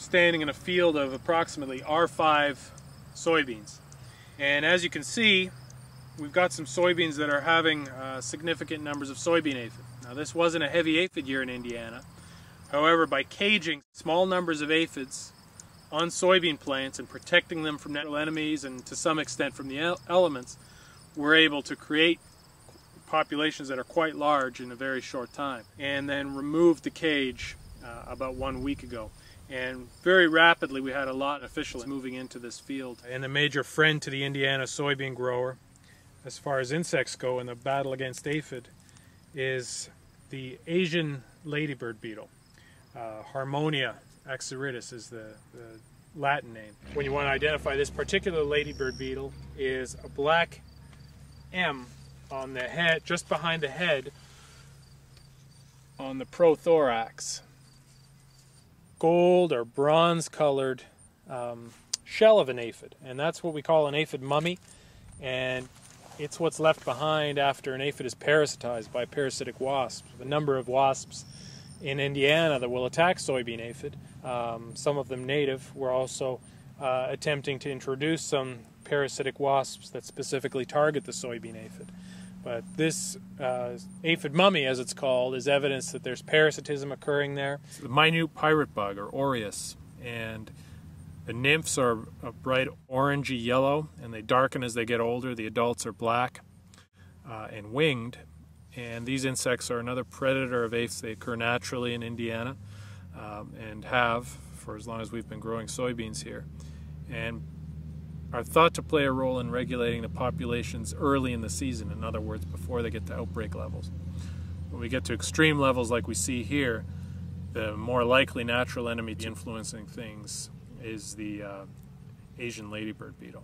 standing in a field of approximately R5 soybeans. And as you can see, we've got some soybeans that are having significant numbers of soybean aphid. Now this wasn't a heavy aphid year in Indiana. However, by caging small numbers of aphids on soybean plants and protecting them from natural enemies and to some extent from the elements, we're able to create populations that are quite large in a very short time. And then removed the cage about 1 week ago. And very rapidly we had a lot of officials moving into this field. And a major friend to the Indiana soybean grower, as far as insects go in the battle against aphid, is the Asian ladybird beetle. Harmonia axaritis is the Latin name. When you want to identify this particular ladybird beetle, is a black M on the head, just behind the head, on the prothorax. Gold or bronze colored shell of an aphid, and that's what we call an aphid mummy, and it's what's left behind after an aphid is parasitized by parasitic wasps. A number of wasps in Indiana that will attack soybean aphid, some of them native. We're also attempting to introduce some parasitic wasps that specifically target the soybean aphid. But this aphid mummy, as it's called, is evidence that there's parasitism occurring there. It's the minute pirate bug, or Orius, and the nymphs are a bright orangey yellow, and they darken as they get older. The adults are black and winged, and these insects are another predator of aphids. They occur naturally in Indiana and have for as long as we've been growing soybeans here, and are thought to play a role in regulating the populations early in the season, in other words, before they get to outbreak levels. When we get to extreme levels like we see here, the more likely natural enemy influencing things is the Asian ladybird beetle.